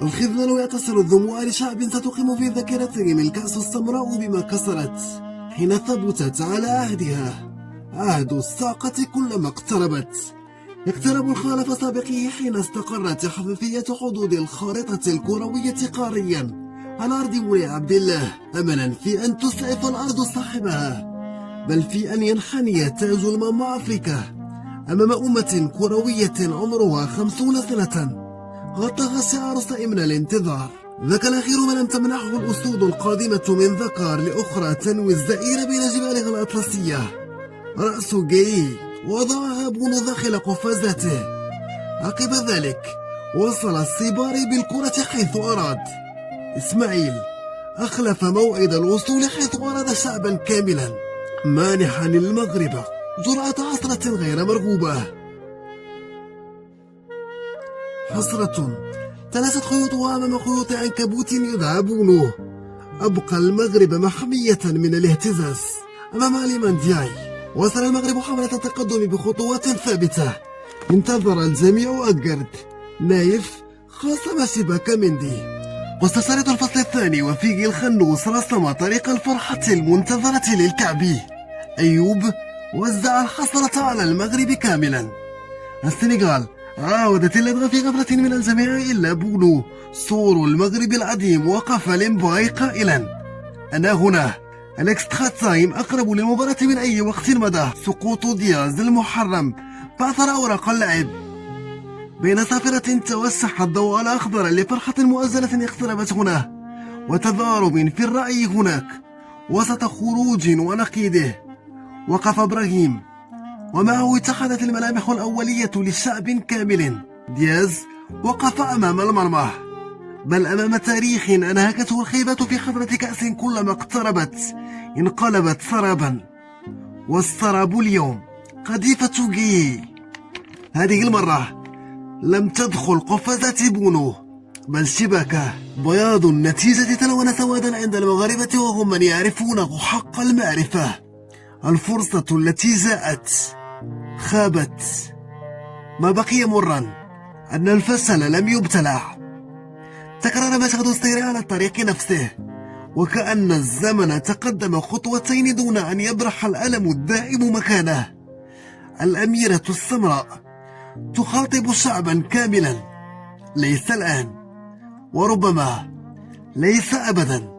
الخذلان يتصل الظمؤ لشعب ستقيم في ذاكرتهم الكأس السمراء بما كسرت حين ثبتت على عهدها. عهد الصاقة كلما اقتربت اقتربوا الخالف سابقيه حين استقرت حفافية حدود الخارطة الكروية قاريا على أرض ولي عبد الله، أملا في أن تسعف الأرض صاحبها، بل في أن ينحني تاج الماما أفريكا أمام أمة كروية عمرها 50 سنة غطاها شعار صائم الانتظار. ذاك الأخير ما لم تمنحه الأسود القادمة من ذكر لأخرى تنوي الزئير بين جبالها الأطلسية. رأس جاي وضعها بونو داخل قفازاته. عقب ذلك وصل الصباري بالكرة حيث أراد. إسماعيل أخلف موعد الوصول حيث أراد شعبا كاملا، مانحا المغرب جرعة عصرة غير مرغوبة. حسرة تلاشت خيوطها أمام خيوط عنكبوت يدعى بونو. أبقى المغرب محمية من الاهتزاز أمام اليماندياي. وصل المغرب حملة التقدم بخطوات ثابتة. انتظر الجميع أجرد نايف خاصم شباك مندي. واستشارت الفصل الثاني وفيجي الخنوس رسم طريق الفرحة المنتظرة للكعبي. أيوب وزع الحصلة على المغرب كاملا. السنغال عاودت اللدغة في غفلة من الجميع إلا بونو. سور المغرب العديم وقف لمباي قائلا: أنا هنا. الإكسترا تايم أقرب للمباراة من أي وقت مضى. سقوط دياز المحرم بعثر أوراق اللعب. بين سافرة توسح الضوء الأخضر لفرحة مؤجلة اقتربت هنا، وتضارب في الرأي هناك. وسط خروج ونقيده وقف إبراهيم، ومعه اتخذت الملامح الأولية لشعب كامل. دياز وقف أمام المرمى، بل أمام تاريخ أنهكته الخيبة في حضرة كأس كلما اقتربت انقلبت سرابا. والسراب اليوم قذيفة جي. هذه المرة لم تدخل قفازات بونو بل شبكة. بياض النتيجة تلون سوادا عند المغاربة وهم من يعرفونه حق المعرفة. الفرصة التي جاءت خابت. ما بقي مرا أن الفشل لم يبتلع. تكرر مشهد السير على الطريق نفسه، وكأن الزمن تقدم خطوتين دون أن يبرح الألم الدائم مكانه. الأميرة السمراء تخاطب شعبا كاملا، ليس الآن وربما ليس أبدا.